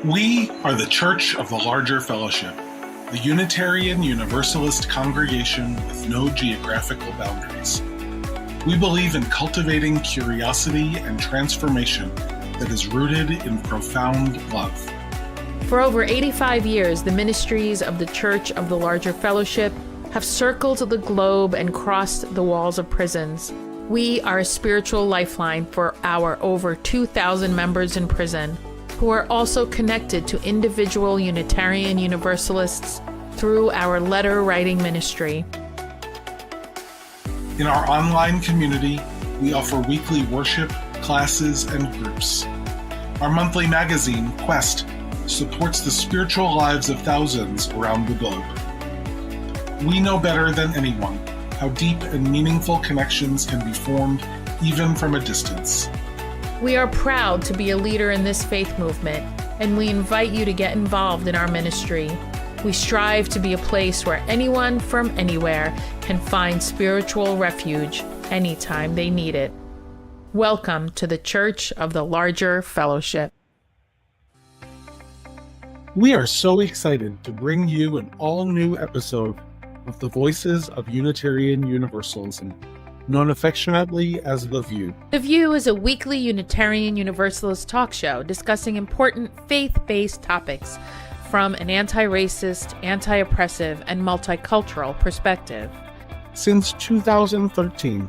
We are the Church of the Larger Fellowship, the Unitarian Universalist congregation with no geographical boundaries. We believe in cultivating curiosity and transformation that is rooted in profound love. For over 85 years, the ministries of the Church of the Larger Fellowship have circled the globe and crossed the walls of prisons. We are a spiritual lifeline for our over 2,000 members in prison, who are also connected to individual Unitarian Universalists through our letter writing ministry. In our online community, we offer weekly worship, classes, and groups. Our monthly magazine, Quest, supports the spiritual lives of thousands around the globe. We know better than anyone how deep and meaningful connections can be formed even from a distance. We are proud to be a leader in this faith movement, and we invite you to get involved in our ministry. We strive to be a place where anyone from anywhere can find spiritual refuge anytime they need it. Welcome to the Church of the Larger Fellowship. We are so excited to bring you an all-new episode of the Voices of Unitarian Universalism, known affectionately as The View. The View is a weekly Unitarian Universalist talk show discussing important faith-based topics from an anti-racist, anti-oppressive, and multicultural perspective. Since 2013,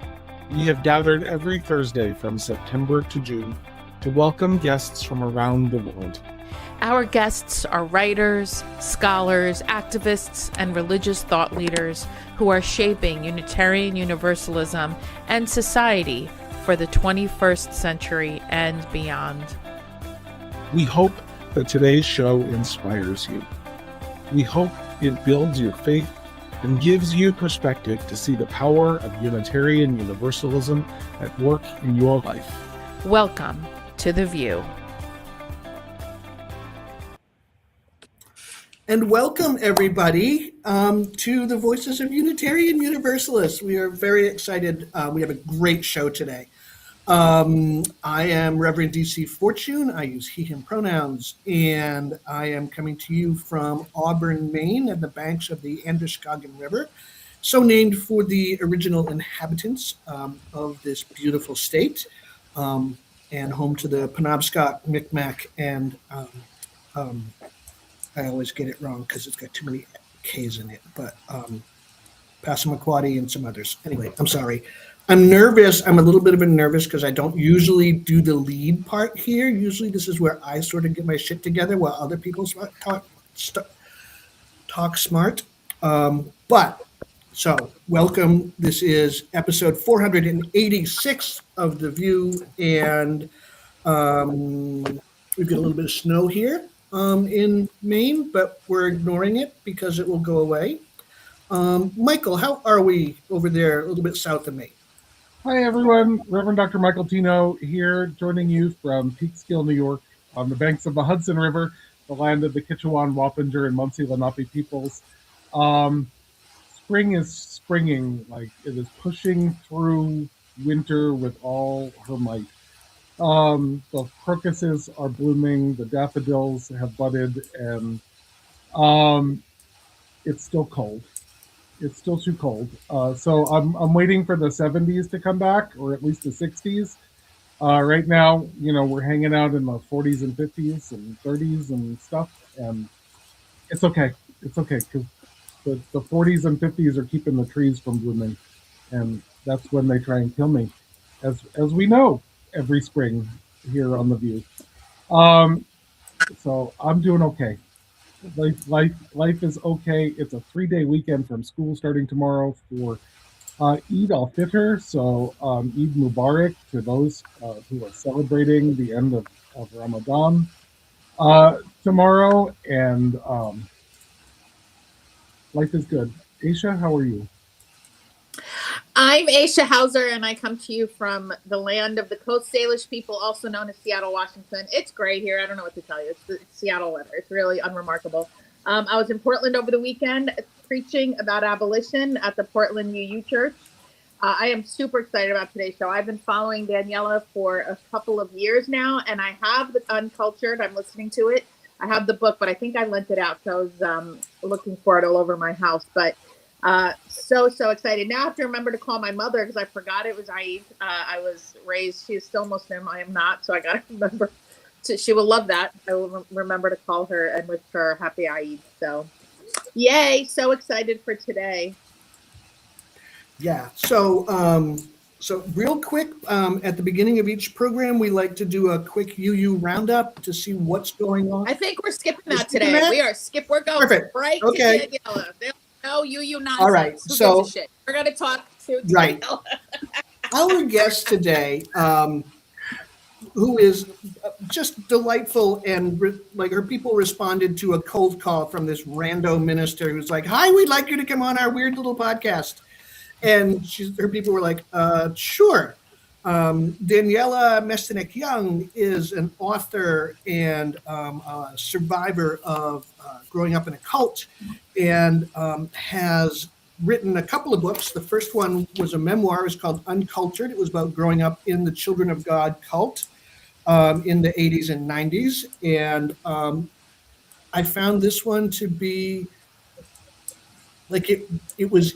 we have gathered every Thursday from September to June to welcome guests from around the world. Our guests are writers, scholars, activists, and religious thought leaders who are shaping Unitarian Universalism and society for the 21st century and beyond. We hope that today's show inspires you. We hope it builds your faith and gives you perspective to see the power of Unitarian Universalism at work in your life. Welcome to The View. And welcome, everybody, to the Voices of Unitarian Universalists. We are very excited. We have a great show today. I am Reverend D.C. Fortune. I use he, him pronouns, and I am coming to you from Auburn, Maine, at the banks of the Androscoggin River, so named for the original inhabitants of this beautiful state, and home to the Penobscot, Micmac, and I always get it wrong because it's got too many K's in it, but Passamaquoddy and some others. Anyway, I'm sorry. I'm nervous. I'm a little bit of a nervous because I don't usually do the lead part here. Usually this is where I sort of get my shit together while other people talk smart. So welcome. This is episode 486 of The View, and we've got a little bit of snow here in Maine, but we're ignoring it because it will go away. Michael, how are we over there a little bit south of Maine? Hi, everyone. Reverend Dr. Michael Tino here, joining you from Peekskill, New York, on the banks of the Hudson River, the land of the Kitchewan, Wappinger, and Munsee Lenape peoples. Spring is springing, like it is pushing through winter with all her might. The crocuses are blooming, the daffodils have budded, and it's still cold. It's still too cold. So I'm waiting for the 70s to come back, or at least the 60s. Right now, we're hanging out in the 40s and 50s and 30s and stuff, and it's okay. It's okay, because the 40s and 50s are keeping the trees from blooming, and that's when they try and kill me, as we know, every spring here on The View. So I'm doing okay. Life is okay. It's a 3-day weekend from school starting tomorrow for Eid al-Fitr. So Eid Mubarak to those who are celebrating the end of Ramadan tomorrow. And life is good. Aisha, how are you? I'm Aisha Hauser, and I come to you from the land of the Coast Salish people, also known as Seattle, Washington. It's great here. I don't know what to tell you. It's the Seattle weather. It's really unremarkable. I was in Portland over the weekend preaching about abolition at the Portland UU Church. I am super excited about today's show. I've been following Daniella for a couple of years now, and I have the Uncultured. I'm listening to it. I have the book, but I think I lent it out. So I was looking for it all over my house. But so excited. Now I have to remember to call my mother because I forgot it was Eid. I was raised, she is still Muslim. I am not. So I got to remember. She will love that. I will remember to call her and wish her happy Eid. So yay. So excited for today. Yeah. So real quick, at the beginning of each program, we like to do a quick UU roundup to see what's going on. I think we're skipping We're that skipping today. that? We're going Perfect. right Okay. to Daniella. No UU nonsense. All right. Who So gives a shit? We're going to talk to right. Daniella. Our guest today, who is just delightful, and like her people responded to a cold call from this rando minister who's like, "Hi, we'd like you to come on our weird little podcast." And her people were like, "Sure." Daniella Mestyanek Young is an author and a survivor of growing up in a cult, and has written a couple of books. The first one was a memoir. It was called Uncultured. It was about growing up in the Children of God cult in the 80s and 90s. And I found this one to be like it was,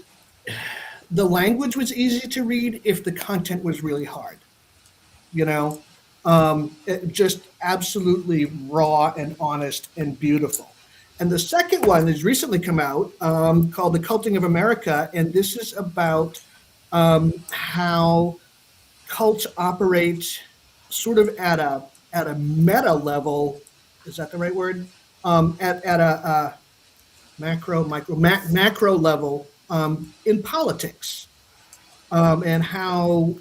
the language was easy to read if the content was really hard, just absolutely raw and honest and beautiful. And the second one has recently come out called The Culting of America. And this is about how cults operate sort of at a meta level. Is that the right word? At a macro level in politics. And how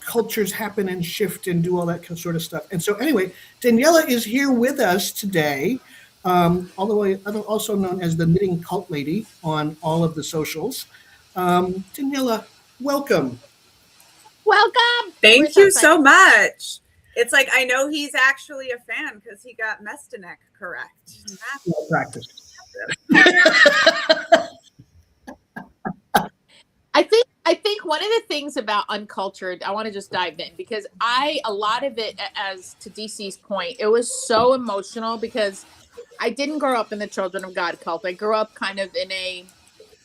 cultures happen and shift and do all that sort of stuff. And so anyway, Daniella is here with us today, also known as the Knitting Cult Lady on all of the socials. Daniella, welcome. Welcome. Thank you so much. It's like, I know he's actually a fan because he got Mestyanek correct. Well practiced. I think one of the things about Uncultured, I want to just dive in because a lot of it, as to DC's point, it was so emotional because I didn't grow up in the Children of God cult. I grew up kind of in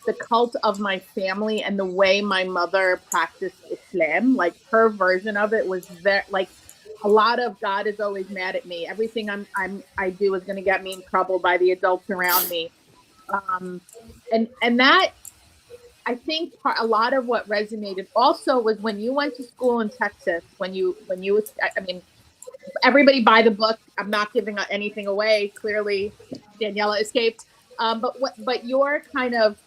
the cult of my family, and the way my mother practiced Islam, like her version of it was very, like, a lot of God is always mad at me. Everything I do is going to get me in trouble by the adults around me. And that, I think a lot of what resonated also was when you went to school in Texas, I mean, everybody buy the book. I'm not giving anything away. Clearly, Daniella escaped. But your kind of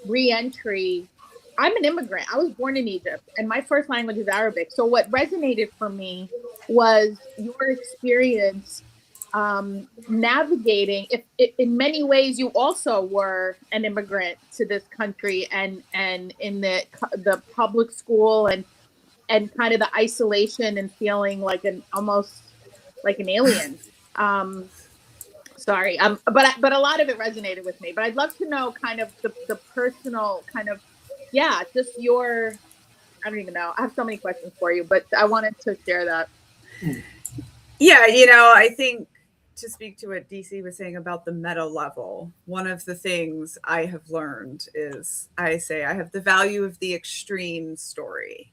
re-entry, I'm an immigrant. I was born in Egypt, and my first language is Arabic. So what resonated for me was your experience navigating. If in many ways you also were an immigrant to this country, and in the public school and kind of the isolation and feeling like almost like an alien. Sorry, but a lot of it resonated with me. But I'd love to know kind of the personal kind of, just your, I don't even know. I have so many questions for you, but I wanted to share that. Yeah, I think, to speak to what DC was saying about the meta level, one of the things I have learned is I have the value of the extreme story,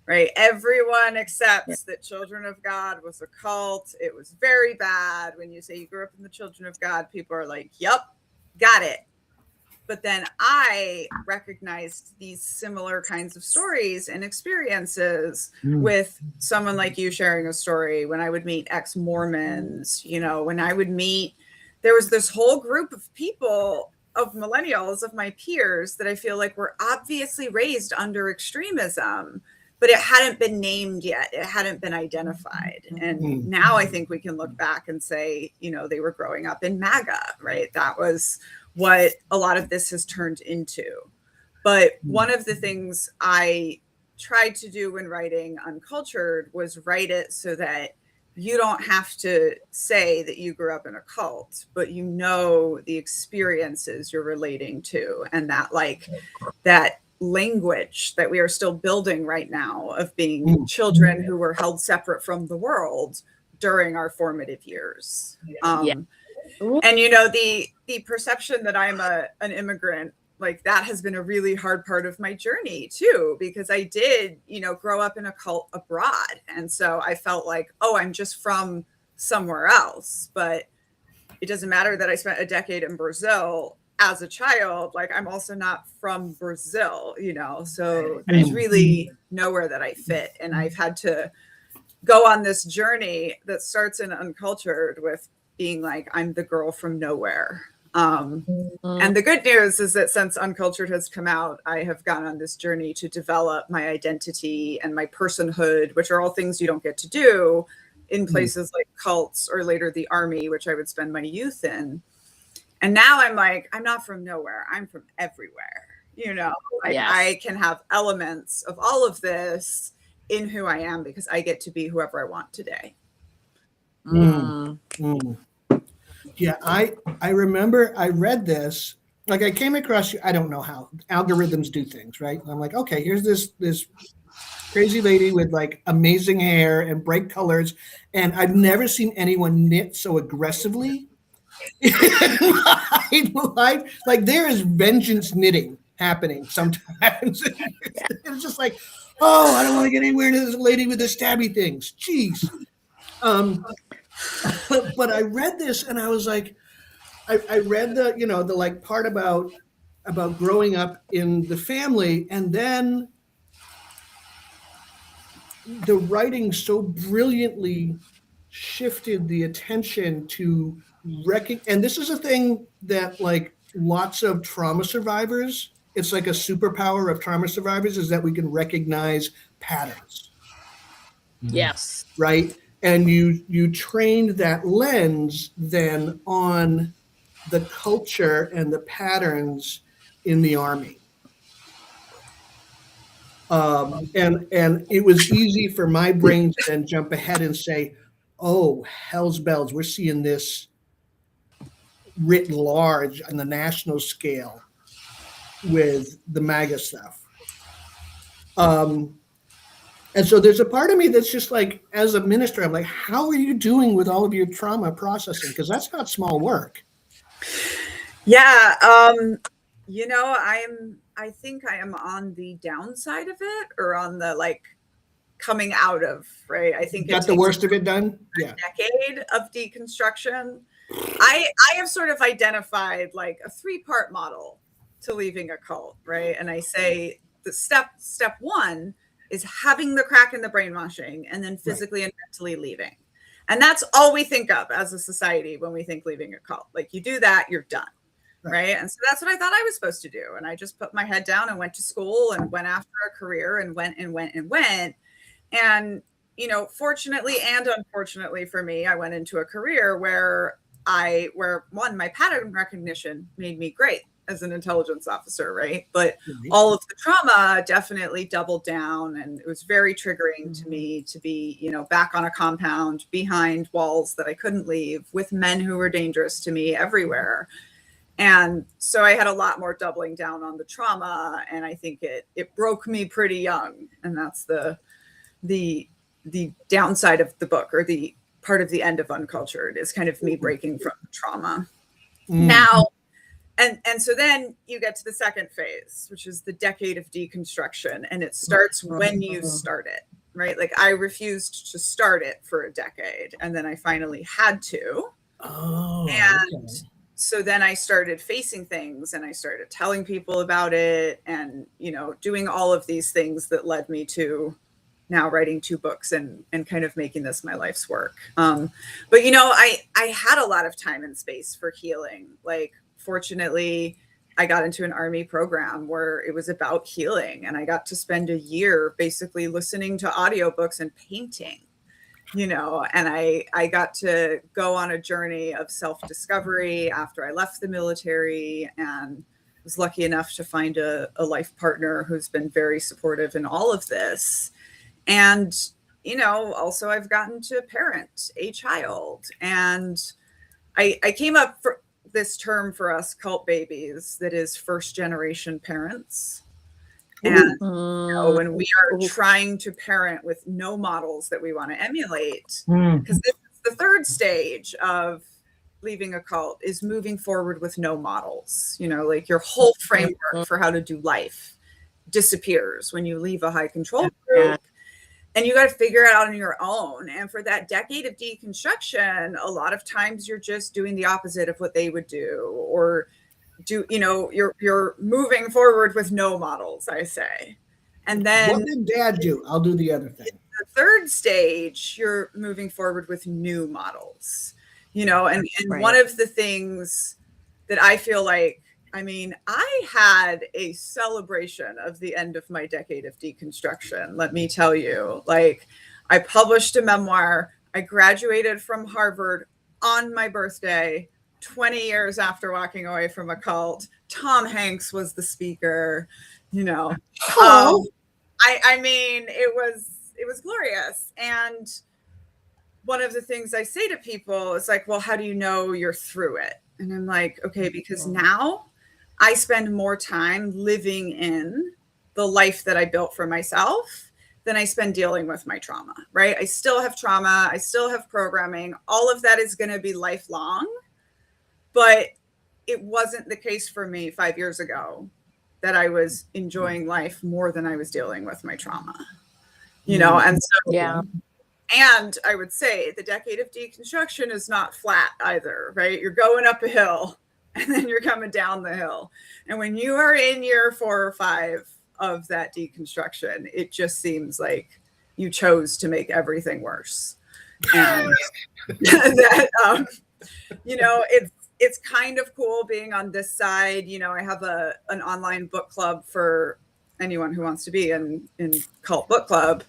right? Everyone accepts that Children of God was a cult. It was very bad. When you say you grew up in the Children of God, people are like, yep, got it. But then I recognized these similar kinds of stories and experiences with someone like you sharing a story. When I would meet ex-Mormons, when I would meet, there was this whole group of people, of millennials, of my peers, that I feel like were obviously raised under extremism, but it hadn't been named yet. It hadn't been identified. And now I think we can look back and say, they were growing up in MAGA, right? That was what a lot of this has turned into. But one of the things I tried to do when writing Uncultured was write it so that you don't have to say that you grew up in a cult, but the experiences you're relating to, and that language that we are still building right now of being children who were held separate from the world during our formative years. And the perception that I'm an immigrant, like that has been a really hard part of my journey too, because I did, grow up in a cult abroad. And so I felt like, oh, I'm just from somewhere else. But it doesn't matter that I spent a decade in Brazil as a child. Like, I'm also not from Brazil, so there's really nowhere that I fit. And I've had to go on this journey that starts in Uncultured with being like, I'm the girl from nowhere. And the good news is that since Uncultured has come out, I have gone on this journey to develop my identity and my personhood, which are all things you don't get to do in places like cults or later the army, which I would spend my youth in. And now I'm like, I'm not from nowhere. I'm from everywhere. I can have elements of all of this in who I am because I get to be whoever I want today. Yeah, I remember I read this, like I came across, I don't know how algorithms do things, right? I'm like, okay, here's this crazy lady with like amazing hair and bright colors, and I've never seen anyone knit so aggressively in my life. Like there is vengeance knitting happening sometimes. It's just like, oh, I don't want to get anywhere near this lady with the stabby things. Jeez. But I read this and I was like, I read the like part about growing up in the family, and then the writing so brilliantly shifted the attention to and this is a thing that like lots of trauma survivors, it's like a superpower of trauma survivors, is that we can recognize patterns. Yes. Right? And you trained that lens then on the culture and the patterns in the army. And it was easy for my brain to then jump ahead and say, oh, hell's bells, we're seeing this writ large on the national scale with the MAGA stuff. And so there's a part of me that's just like, as a minister, I'm like, how are you doing with all of your trauma processing? Because that's not small work. Yeah. I think I am on the downside of it, or on the like coming out of, right? I think got the worst of it done. Yeah. Decade of deconstruction. I have sort of identified like a 3-part model to leaving a cult, right? And I say the step one is having the crack in the brainwashing and then physically and mentally leaving. And that's all we think of as a society when we think leaving a cult. Like you do that, you're done. Right. And so that's what I thought I was supposed to do. And I just put my head down and went to school and went after a career and went. And, fortunately and unfortunately for me, I went into a career where my pattern recognition made me great as an intelligence officer. Right. But all of the trauma definitely doubled down. And it was very triggering to me to be, back on a compound behind walls that I couldn't leave with men who were dangerous to me everywhere. And so I had a lot more doubling down on the trauma, and I think it broke me pretty young. And that's the downside of the book, or the part of the end of Uncultured, is kind of me breaking from the trauma. Now, and so then you get to the second phase, which is the decade of deconstruction, and it starts when you start it, right? Like I refused to start it for a decade, and then I finally had to. So then I started facing things, and I started telling people about it, and, doing all of these things that led me to now writing 2 books and kind of making this my life's work. But, I had a lot of time and space for healing. Like, fortunately, I got into an army program where it was about healing, and I got to spend a year basically listening to audiobooks and painting. And I got to go on a journey of self-discovery after I left the military, and was lucky enough to find a life partner who's been very supportive in all of this. And, also I've gotten to parent a child, and I came up for this term for us cult babies that is first generation parents. And when we are trying to parent with no models that we want to emulate, because this is the third stage of leaving a cult is moving forward with no models. You know, like your whole framework for how to do life disappears when you leave a high control group. And you got to figure it out on your own. And for that decade of deconstruction, a lot of times you're just doing the opposite of what they would do, or you're moving forward with no models, I say. And then what did Dad do? I'll do the other thing. The third stage, you're moving forward with new models, and right. One of the things that I feel like, I had a celebration of the end of my decade of deconstruction. Let me tell you, like, I published a memoir. I graduated from Harvard on my birthday, 20 years after walking away from a cult. Tom Hanks was the speaker, Oh. It was glorious. And one of the things I say to people is like, well, how do you know you're through it? And I'm like, okay, because now I spend more time living in the life that I built for myself than I spend dealing with my trauma, right? I still have trauma. I still have programming. All of that is going to be lifelong. But it wasn't the case for me 5 years ago that I was enjoying life more than I was dealing with my trauma, and so, yeah. And I would say the decade of deconstruction is not flat either, right? You're going up a hill and then you're coming down the hill. And when you are in year 4 or 5 of that deconstruction, it just seems like you chose to make everything worse. And that, it's kind of cool being on this side. I have an online book club for anyone who wants to be in cult book club.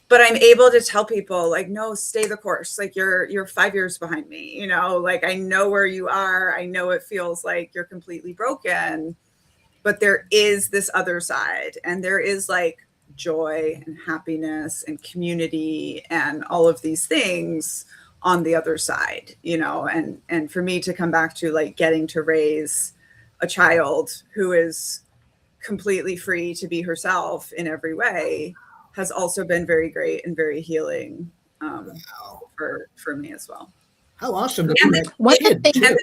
But I'm able to tell people, like, no, stay the course. Like, you're 5 years behind me, like, I know where you are. I know it feels like you're completely broken, but there is this other side, and there is like joy and happiness and community and all of these things on the other side, and for me to come back to like getting to raise a child who is completely free to be herself in every way has also been very great and very healing for me as well. How awesome! One of the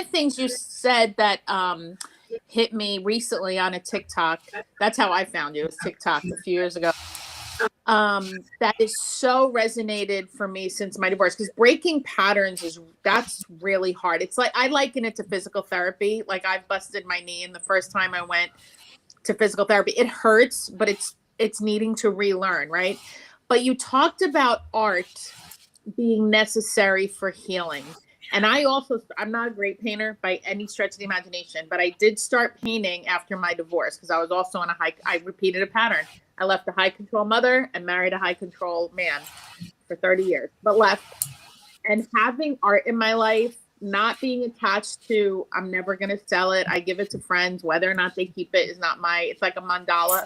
things you said that hit me recently on a TikTok. That's how I found you. It was TikTok a few years ago. That is so resonated for me since my divorce, because breaking patterns that's really hard. It's like I liken it to physical therapy. Like, I've busted my knee, and the first time I went to physical therapy, it hurts, but it's needing to relearn, right? But you talked about art being necessary for healing. And I'm not a great painter by any stretch of the imagination, but I did start painting after my divorce because I was also on I repeated a pattern. I left a high control mother and married a high control man for 30 years, but left. And having art in my life, not being attached to, I'm never going to sell it. I give it to friends. Whether or not they keep it is not it's like a mandala.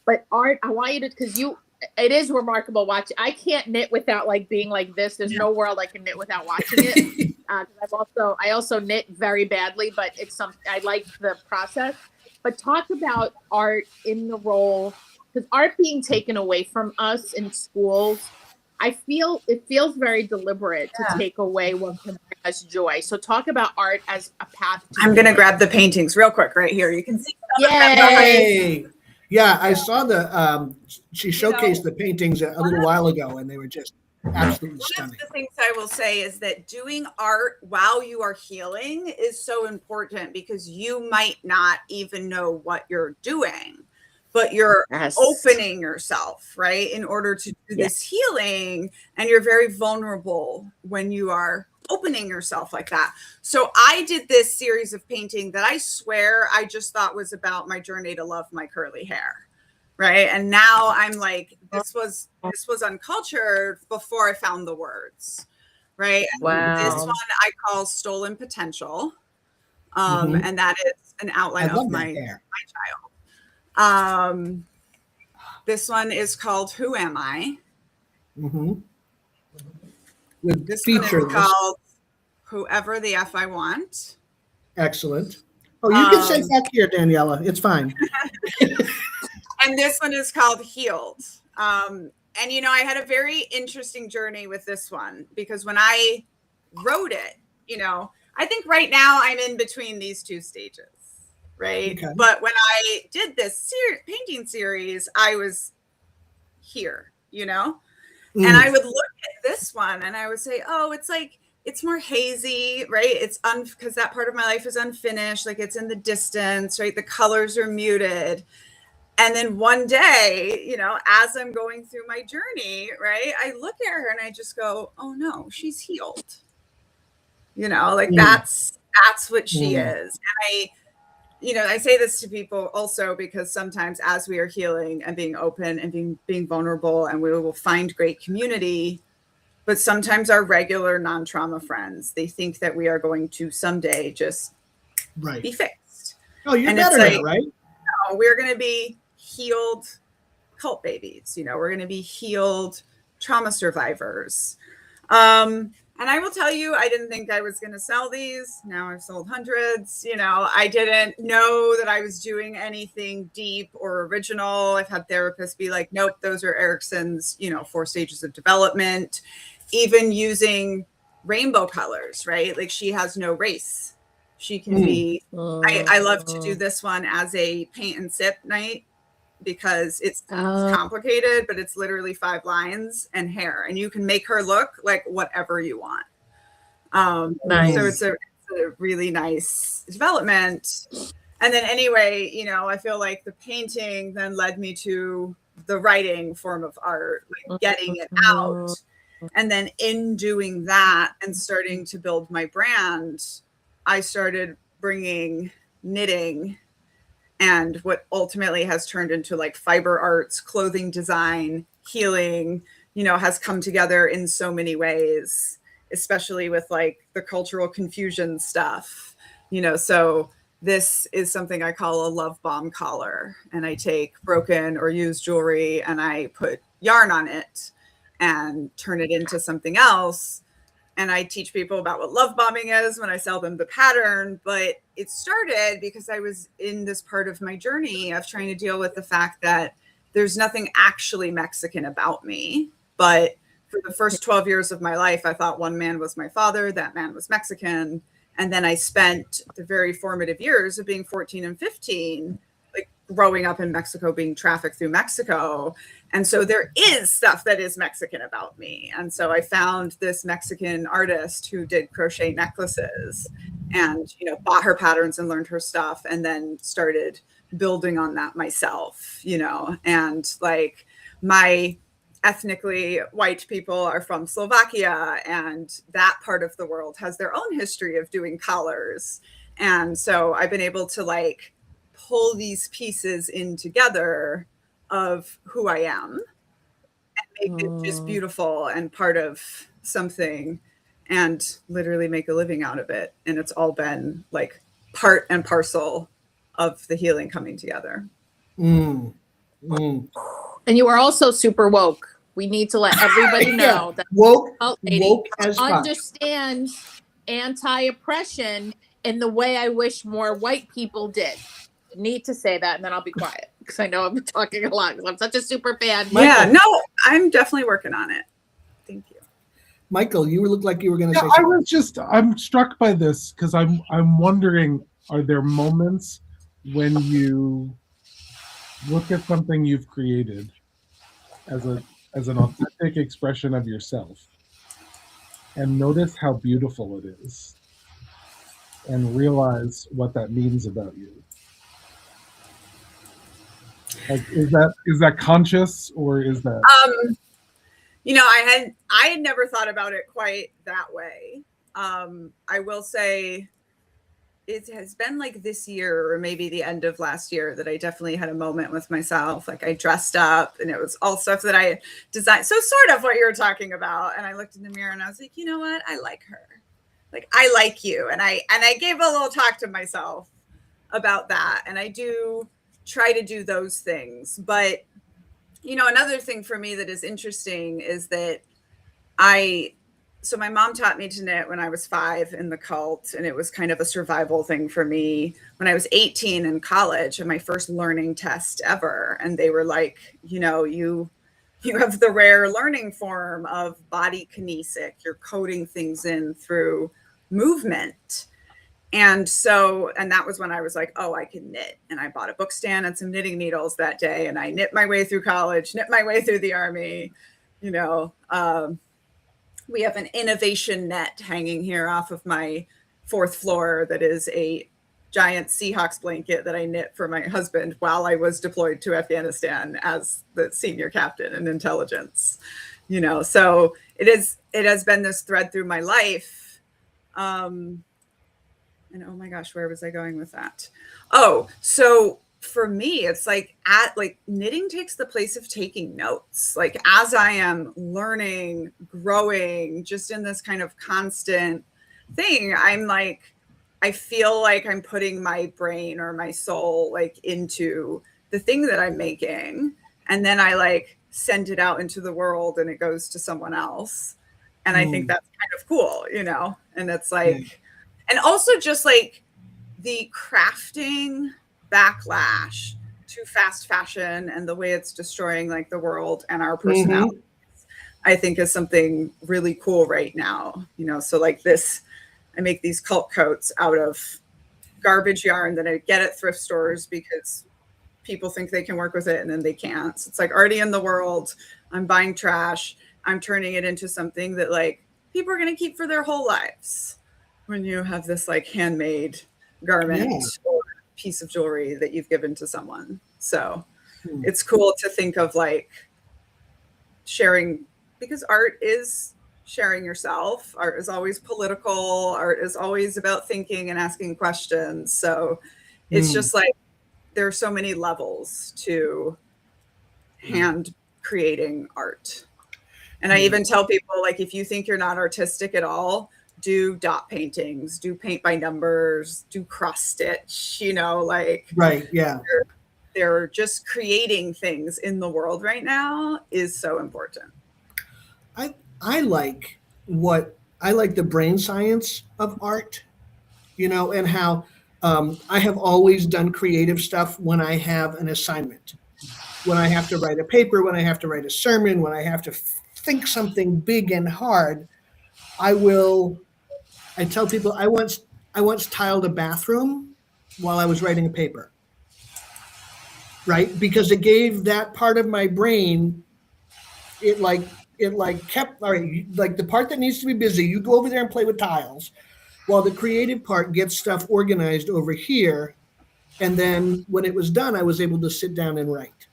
But art, I want you to, because it is remarkable watching. I can't knit without like being like this. There's no world I can knit without watching it. I also knit very badly, but I like the process. But talk about art in the role, because art being taken away from us in schools, I feel it feels very deliberate to take away what can bring us joy. So talk about art as a path. I'm going to grab the paintings real quick right here. You can see. Yay! Yeah, I saw she showcased the paintings a little while ago, and they were just absolutely stunning. One of the things I will say is that doing art while you are healing is so important, because you might not even know what you're doing, but you're opening yourself, right, in order to do this healing. And you're very vulnerable when you are opening yourself like that. So I did this series of painting that I swear I just thought was about my journey to love my curly hair. Right. And now I'm like, this was uncultured before I found the words. Right. Wow. This one I call Stolen Potential. And that is an outline of my child. This one is called Who Am I? This one is called Whoever the F I Want. Excellent. Oh, you can sit back here, Daniella. It's fine. And this one is called Healed. And, I had a very interesting journey with this one, because when I wrote it, I think right now I'm in between these two stages, right? Okay. But when I did this painting series, I was here, and I would look at this one and I would say, oh, it's more hazy, right? It's because that part of my life is unfinished, like it's in the distance, right? The colors are muted. And then one day, as I'm going through my journey, right, I look at her and I just go, oh no, she's healed. That's what she is. And I say this to people also because sometimes as we are healing and being open and being vulnerable, and we will find great community, but sometimes our regular non-trauma friends, they think that we are going to someday just be fixed. Oh, you're better at it, right? No, we're going to be healed cult babies. We're going to be healed trauma survivors. And I will tell you, I didn't think I was going to sell these. Now I've sold hundreds. I didn't know that I was doing anything deep or original. I've had therapists be like, nope, those are Erickson's, 4 stages of development. Even using rainbow colors, right? Like she has no race. She can be, I love to do this one as a paint and sip night because it's complicated, but it's literally 5 lines and hair, and you can make her look like whatever you want. Nice. So it's a really nice development. And then anyway, I feel like the painting then led me to the writing form of art, like getting it out. And then in doing that and starting to build my brand, I started bringing knitting and what ultimately has turned into like fiber arts, clothing design, healing, has come together in so many ways, especially with like the cultural confusion stuff, so this is something I call a love bomb collar. And I take broken or used jewelry and I put yarn on it and turn it into something else. And I teach people about what love bombing is when I sell them the pattern. But it started because I was in this part of my journey of trying to deal with the fact that there's nothing actually Mexican about me. But for the first 12 years of my life, I thought one man was my father, that man was Mexican. And then I spent the very formative years of being 14 and 15, like growing up in Mexico, being trafficked through Mexico. And so there is stuff that is Mexican about me. And so I found this Mexican artist who did crochet necklaces and, bought her patterns and learned her stuff and then started building on that myself, and like my ethnically white people are from Slovakia, and that part of the world has their own history of doing collars. And so I've been able to like pull these pieces in together of who I am and make it just beautiful and part of something and literally make a living out of it. And it's all been like part and parcel of the healing coming together. And you are also super woke. We need to let everybody know that woke as understand anti-oppression in the way I wish more white people did. Need to say that, and then I'll be quiet because I know I've been talking a lot because I'm such a super fan. Yeah, no, I'm definitely working on it. Thank you. Michael, you look like you were going to say something. I'm struck by this because I'm wondering, are there moments when you look at something you've created as an authentic expression of yourself and notice how beautiful it is and realize what that means about you? Like, is that conscious or is that? I had never thought about it quite that way. I will say it has been like this year or maybe the end of last year that I definitely had a moment with myself. Like I dressed up and it was all stuff that I designed. So sort of what you were talking about. And I looked in the mirror and I was like, you know what? I like her. Like, I like you. And I gave a little talk to myself about that. And I do try to do those things. But, another thing for me that is interesting is that so my mom taught me to knit when I was 5 in the cult, and it was kind of a survival thing for me. When I was 18 in college and my first learning test ever, and they were like, you you have the rare learning form of body kinesic. You're coding things in through movement. And that was when I was like, oh, I can knit. And I bought a book stand and some knitting needles that day. And I knit my way through college, knit my way through the Army. We have an innovation net hanging here off of my 4th floor that is a giant Seahawks blanket that I knit for my husband while I was deployed to Afghanistan as the senior captain in intelligence. So it has been this thread through my life. And oh my gosh, where was I going with that? Oh, so for me, it's like knitting takes the place of taking notes. Like as I am learning, growing, just in this kind of constant thing, I feel like I'm putting my brain or my soul like into the thing that I'm making. And then I send it out into the world and it goes to someone else. And I think that's kind of cool, and it's and also just the crafting backlash to fast fashion and the way it's destroying the world and our personalities, I think is something really cool right now. So this, I make these cult coats out of garbage yarn that I get at thrift stores because people think they can work with it and then they can't. So it's already in the world. I'm buying trash. I'm turning it into something that people are going to keep for their whole lives. When you have this handmade garment or piece of jewelry that you've given to someone. So it's cool to think of sharing, because art is sharing yourself. Art is always political. Art is always about thinking and asking questions. So it's just there are so many levels to hand creating art. And I even tell people, if you think you're not artistic at all, do dot paintings, do paint by numbers, do cross stitch, right. Yeah. They're just creating things in the world right now is so important. I like the brain science of art, and how I have always done creative stuff when I have an assignment, when I have to write a paper, when I have to write a sermon, when I have to think something big and hard. I tell people I once tiled a bathroom while I was writing a paper, right? Because it gave that part of my brain, it kept, all right, the part that needs to be busy, you go over there and play with tiles, while the creative part gets stuff organized over here. And then when it was done, I was able to sit down and write,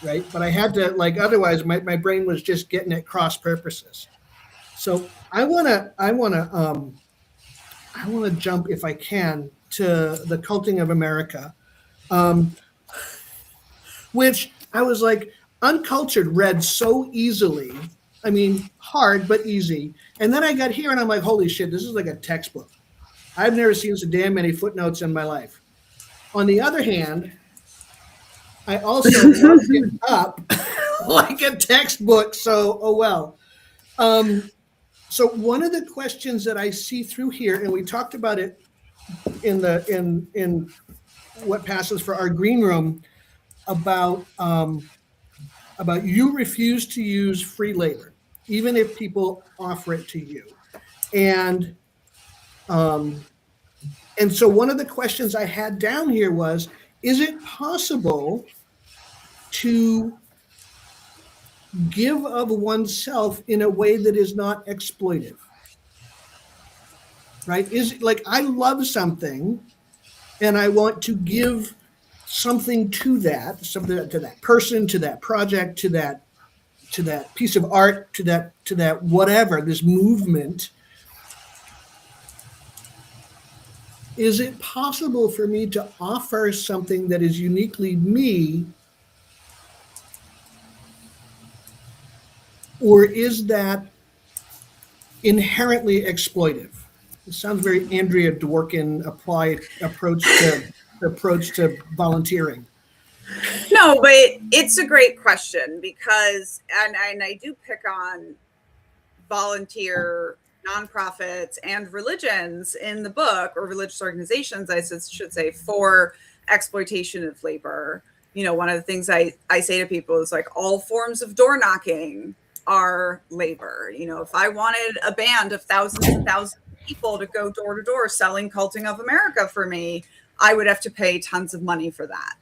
right? But I had to, otherwise my brain was just getting at cross purposes. So I wanna jump, if I can, to the culting of America, which I was uncultured read so easily. I mean, hard but easy. And then I got here and I'm like, holy shit, this is like a textbook. I've never seen so damn many footnotes in my life. On the other hand, I also marked it up like a textbook. So, oh well. So one of the questions that I see through here, and we talked about it in what passes for our green room, about you refuse to use free labor, even if people offer it to you. And so one of the questions I had down here was, is it possible to give of oneself in a way that is not exploitive? Right? Is I love something and I want to give something to that person, to that project, to that piece of art, to that whatever, this movement. Is it possible for me to offer something that is uniquely me? Or is that inherently exploitive? It sounds very Andrea Dworkin approach to volunteering. No, but it's a great question because, and I do pick on volunteer nonprofits and religions in the book, or religious organizations, I should say, for exploitation of labor. one of the things I say to people is like all forms of door knocking are labor. If I wanted a band of thousands and thousands of people to go door to door selling Culting of America for me, I would have to pay tons of money for that.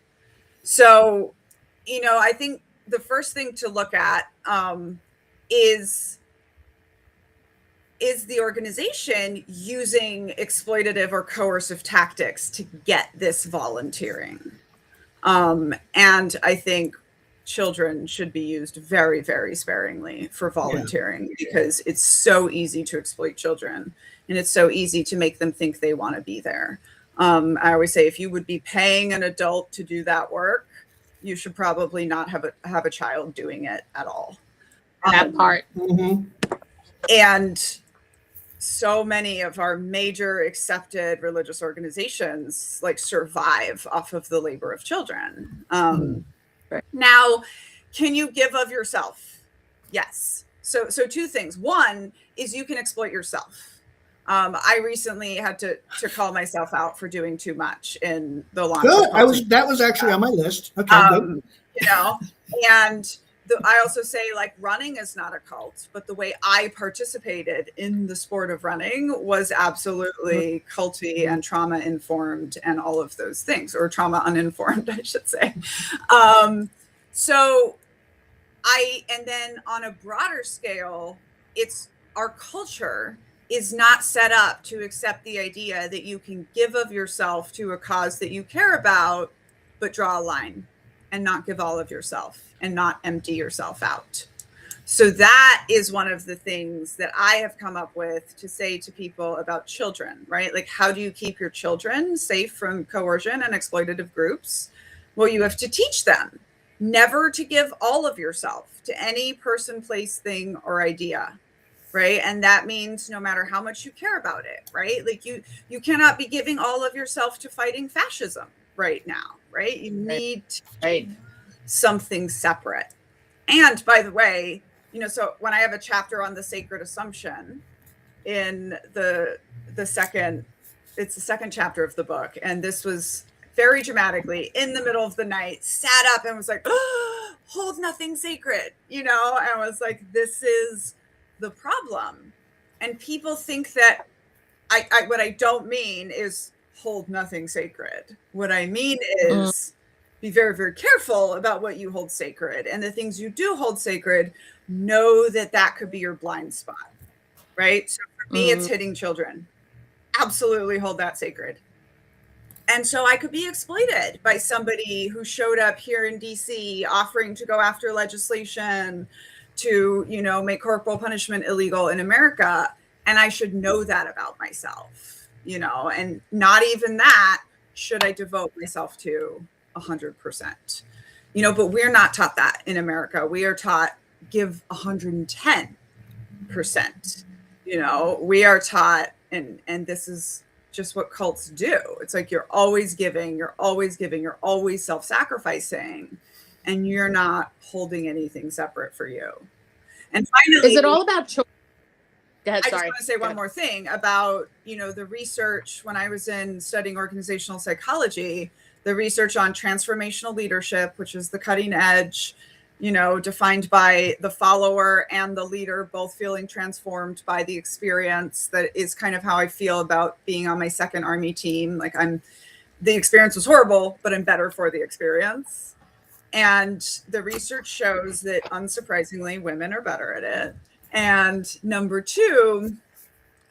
So, I think the first thing to look at is the organization using exploitative or coercive tactics to get this volunteering? And I think children should be used very, very sparingly for volunteering because it's so easy to exploit children and it's so easy to make them think they want to be there. I always say if you would be paying an adult to do that work, you should probably not have a child doing it at all. That part. And so many of our major accepted religious organizations like survive off of the labor of children. Now, can you give of yourself? Yes. So two things. One is you can exploit yourself. I recently had to call myself out for doing too much in the launch. Good. That was actually on my list. Okay. Good. And I also say like running is not a cult, but the way I participated in the sport of running was absolutely culty and trauma informed and all of those things, or trauma uninformed, I should say. And then on a broader scale, it's our culture is not set up to accept the idea that you can give of yourself to a cause that you care about, but draw a line and not give all of yourself and not empty yourself out. So that is one of the things that I have come up with to say to people about children, right? Like, how do you keep your children safe from coercion and exploitative groups? Well, you have to teach them never to give all of yourself to any person, place, thing, or idea. Right. And that means no matter how much you care about it, right? Like you cannot be giving all of yourself to fighting fascism right now, right? You need to do something separate. And by the way, so when I have a chapter on the sacred assumption in the second chapter of the book, and this was very dramatically in the middle of the night, sat up and was like, oh, hold nothing sacred, and I was like, this is the problem. And people think that what I don't mean is hold nothing sacred. What I mean is be very, very careful about what you hold sacred, and the things you do hold sacred, know that could be your blind spot, right? So for me, it's hitting children. Absolutely hold that sacred. And so I could be exploited by somebody who showed up here in DC offering to go after legislation to, make corporal punishment illegal in America. And I should know that about myself, and not even that should I devote myself to 100%, but we're not taught that in America. We are taught give 110%, we are taught, and this is just what cults do. It's like, you're always giving, you're always self-sacrificing, and you're not holding anything separate for you. And finally, is it all about children? Go ahead, I sorry. just want to say one more thing about, the research when I was studying organizational psychology, the research on transformational leadership, which is the cutting edge, defined by the follower and the leader both feeling transformed by the experience. That is kind of how I feel about being on my second Army team. Like, the experience was horrible, but I'm better for the experience. And the research shows that, unsurprisingly, women are better at it. And number two,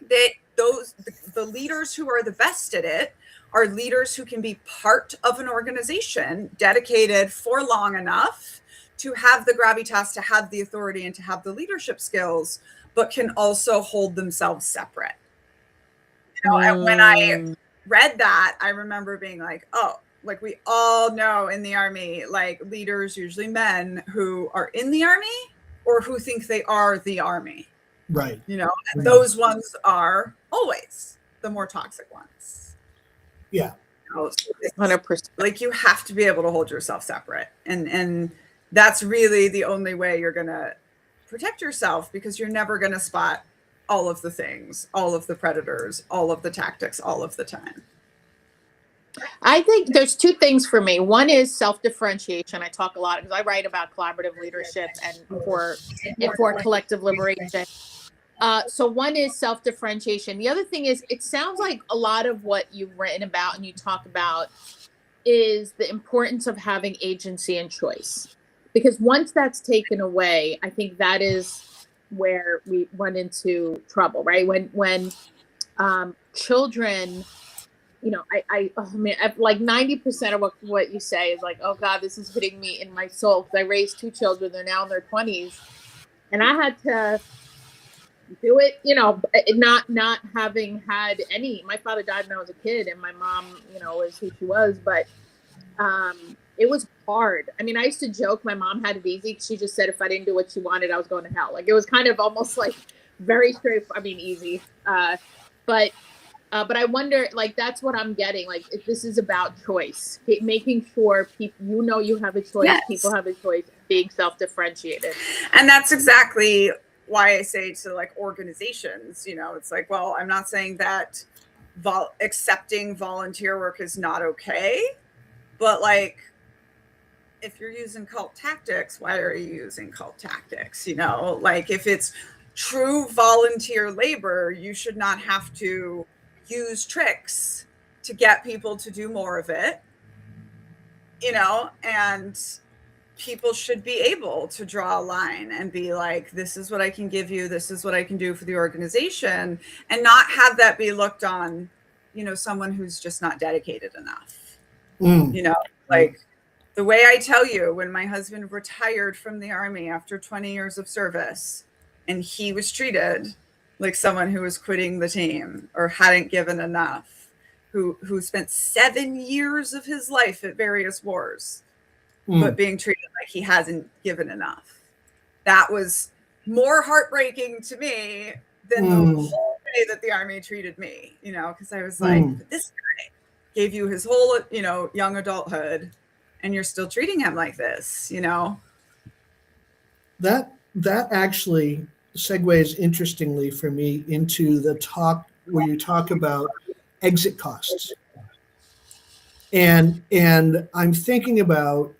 that the leaders who are the best at it are leaders who can be part of an organization dedicated for long enough to have the gravitas, to have the authority, and to have the leadership skills, but can also hold themselves separate. And when I read that, I remember being like, oh, like we all know in the Army, like leaders, usually men who are in the Army or who think they are the Army. Right. Those ones are always the more toxic ones. Yeah. 100%. Like, you have to be able to hold yourself separate. And that's really the only way you're going to protect yourself, because you're never going to spot all of the things, all of the predators, all of the tactics, all of the time. I think there's two things for me. One is self-differentiation. I talk a lot because I write about collaborative leadership and for collective liberation. So one is self-differentiation. The other thing is, it sounds like a lot of what you've written about and you talk about is the importance of having agency and choice. Because once that's taken away, I think that is where we run into trouble, right? When children, oh man, like 90% of what you say is like, oh God, this is hitting me in my soul. Because I raised two children, they're now in their 20s, and I had to do it, not having had any. My father died when I was a kid, and my mom, was who she was, but it was hard. I mean, I used to joke my mom had it easy. She just said if I didn't do what she wanted, I was going to hell. Like, it was kind of almost like very straight. I mean, easy. But I wonder, like, that's what I'm getting. Like, if this is about choice, making sure people, you have a choice, yes. People have a choice, being self-differentiated. And that's exactly why I say to like organizations, it's like, well, I'm not saying that accepting volunteer work is not okay, but like, if you're using cult tactics, why are you using cult tactics? Like, if it's true volunteer labor, you should not have to use tricks to get people to do more of it, and people should be able to draw a line and be like, this is what I can give you, this is what I can do for the organization, and not have that be looked on, someone who's just not dedicated enough. Like the way I tell you, when my husband retired from the Army after 20 years of service, and he was treated like someone who was quitting the team or hadn't given enough, who spent 7 years of his life at various wars, but being treated like he hasn't given enough. That was more heartbreaking to me than the whole way that the Army treated me, because I was like, but this guy gave you his whole, young adulthood, and you're still treating him like this, That actually segues interestingly for me into the talk where you talk about exit costs. And I'm thinking about,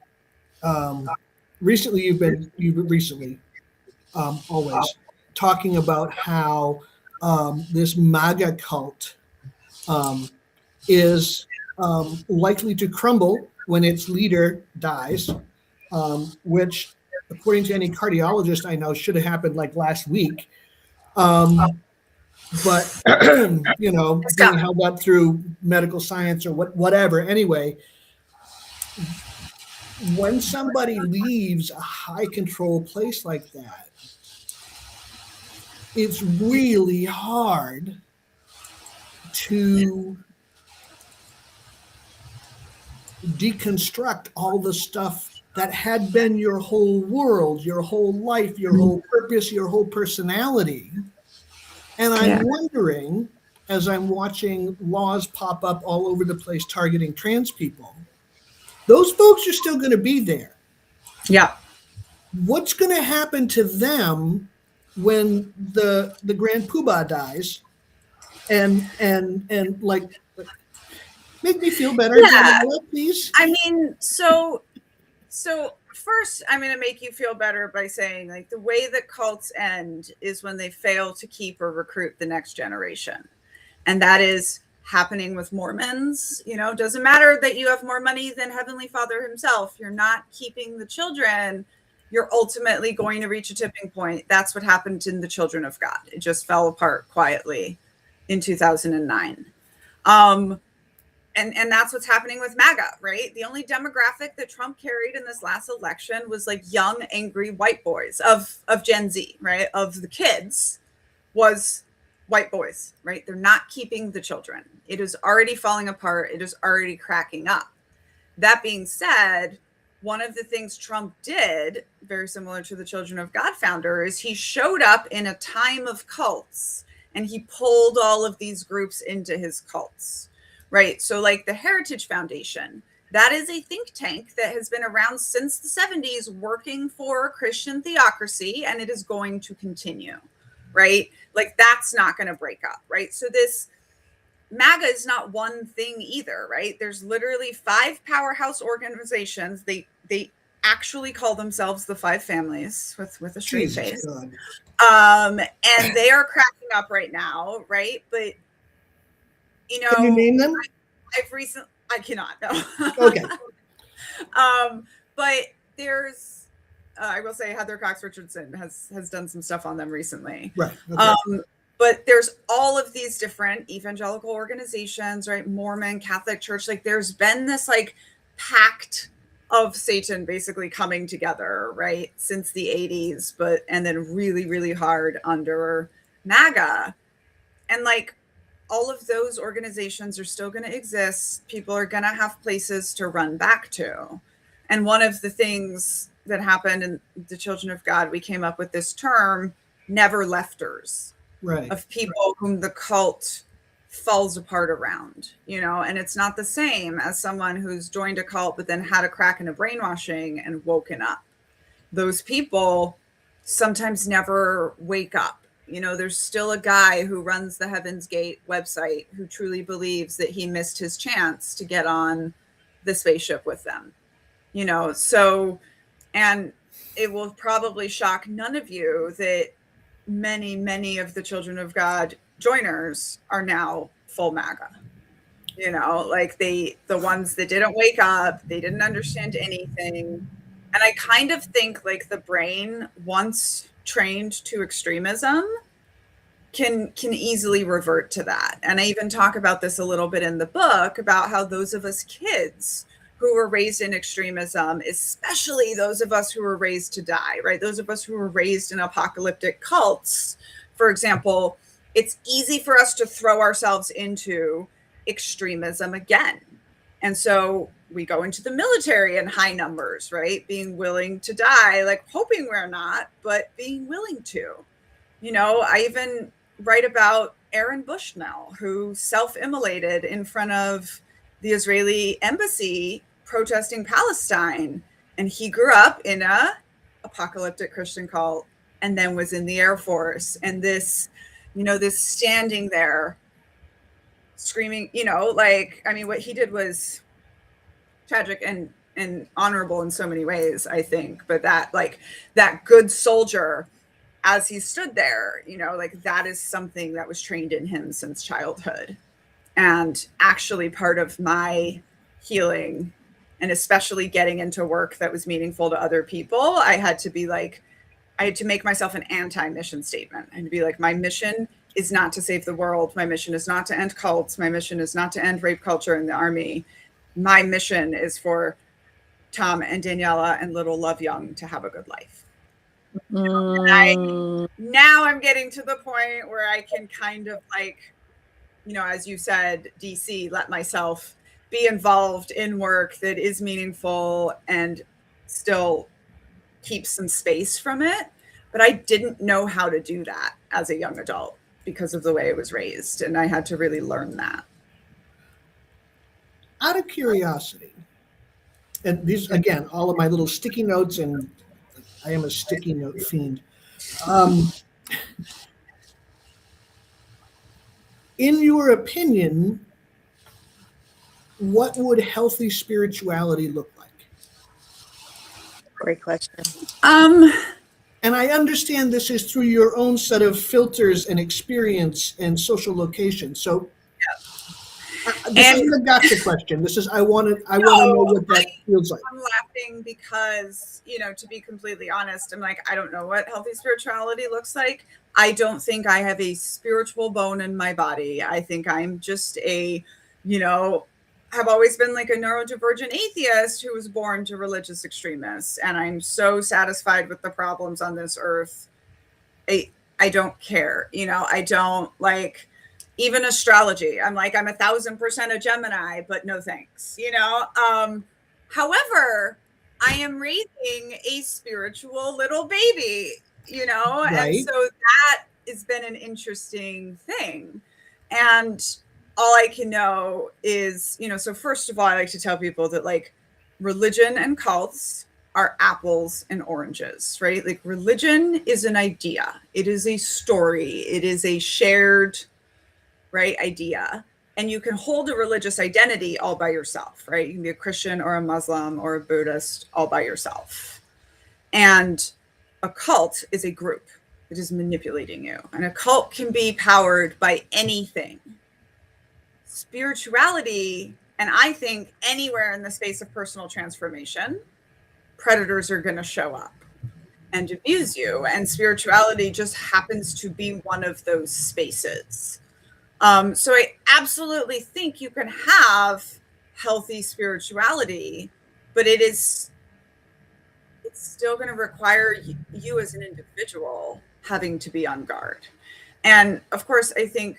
recently always talking about how this MAGA cult is likely to crumble when its leader dies, which, according to any cardiologist I know, should have happened like last week. But being held up through medical science or whatever. Anyway, when somebody leaves a high control place like that, it's really hard to deconstruct all the stuff that had been your whole world, your whole life, your whole purpose, your whole personality. And I'm wondering, as I'm watching laws pop up all over the place targeting trans people, those folks are still going to be there. Yeah. What's going to happen to them when the Grand Poobah dies? And like, make me feel better, Daniella, please. I mean, so first, I'm going to make you feel better by saying, like, the way that cults end is when they fail to keep or recruit the next generation. And that is happening with Mormons. Doesn't matter that you have more money than Heavenly Father himself. You're not keeping the children. You're ultimately going to reach a tipping point. That's what happened in the Children of God. It just fell apart quietly in 2009. And that's what's happening with MAGA, right? The only demographic that Trump carried in this last election was like young, angry white boys of Gen Z, right? Of the kids was white boys, right? They're not keeping the children. It is already falling apart. It is already cracking up. That being said, one of the things Trump did, very similar to the Children of God founder, is he showed up in a time of cults and he pulled all of these groups into his cults. Right. So like the Heritage Foundation, that is a think tank that has been around since the 70s working for a Christian theocracy, and it is going to continue. Right. Like, that's not going to break up. Right. So this MAGA is not one thing either, right? There's literally 5 powerhouse organizations. They actually call themselves the 5 families with a straight Jesus face. God. And they are cracking up right now, right? But you know, Can you name them? I cannot, no. Okay. But there's I will say Heather Cox Richardson has done some stuff on them recently. Right. Okay. But there's all of these different evangelical organizations, right? Mormon, Catholic Church. Like there's been this like pact of Satan basically coming together, right? Since the 80s, and then really, really hard under MAGA. And like all of those organizations are still going to exist. People are going to have places to run back to. And one of the things that happened in the Children of God, we came up with this term, never lefters. Right. Of people whom the cult falls apart around, you know, and it's not the same as someone who's joined a cult but then had a crack in a brainwashing and woken up. Those people sometimes never wake up. You know, there's still a guy who runs the Heaven's Gate website who truly believes that he missed his chance to get on the spaceship with them, you know. So, and it will probably shock none of you that many of the Children of God joiners are now full MAGA. You know, like the ones that didn't wake up, they didn't understand anything. And I kind of think like the brain, once trained to extremism, can easily revert to that. And I even talk about this a little bit in the book about how those of us kids who were raised in extremism, especially those of us who were raised to die, right? Those of us who were raised in apocalyptic cults, for example, it's easy for us to throw ourselves into extremism again. And so we go into the military in high numbers, right? Being willing to die, like hoping we're not, but being willing to. You know, I even write about Aaron Bushnell, who self-immolated in front of the Israeli embassy protesting Palestine. And he grew up in a apocalyptic Christian cult and then was in the Air Force. And this, you know, this standing there screaming, you know, like, I mean, what he did was tragic and honorable in so many ways, I think. But that, like, that good soldier, as he stood there, you know, like that is something that was trained in him since childhood. And actually part of my healing, and especially getting into work that was meaningful to other people, I had to make myself an anti-mission statement and to be like, my mission is not to save the world. My mission is not to end cults. My mission is not to end rape culture in the army. My mission is for Tom and Daniella and little Love Young to have a good life. Now I'm getting to the point where I can kind of like, you know, as you said, DC, let myself be involved in work that is meaningful and still keep some space from it. But I didn't know how to do that as a young adult because of the way I was raised. And I had to really learn that. Out of curiosity, and these, again, all of my little sticky notes, and I am a sticky note fiend. In your opinion, what would healthy spirituality look like? Great question. And I understand this is through your own set of filters and experience and social location. So this isn't a gotcha question. This is, I want to know what that feels like. I'm laughing because, you know, to be completely honest, I'm like, I don't know what healthy spirituality looks like. I don't think I have a spiritual bone in my body. I think I'm just a, you know, have always been like a neurodivergent atheist who was born to religious extremists. And I'm so satisfied with the problems on this earth. I don't care, you know, I don't like even astrology. I'm like, I'm 1,000% a Gemini, but no thanks, you know? However, I am raising a spiritual little baby, you know? Right. And so that has been an interesting thing. And all I can know is, you know, so first of all, I like to tell people that like religion and cults are apples and oranges, right? Like religion is an idea. It is a story. It is a shared, right, idea. and you can hold a religious identity all by yourself, right? You can be a Christian or a Muslim or a Buddhist all by yourself. And a cult is a group that is manipulating you. And a cult can be powered by anything. Spirituality, and I think anywhere in the space of personal transformation, predators are going to show up and abuse you. And spirituality just happens to be one of those spaces. So I absolutely think you can have healthy spirituality, but it's still going to require you as an individual having to be on guard. And of course, I think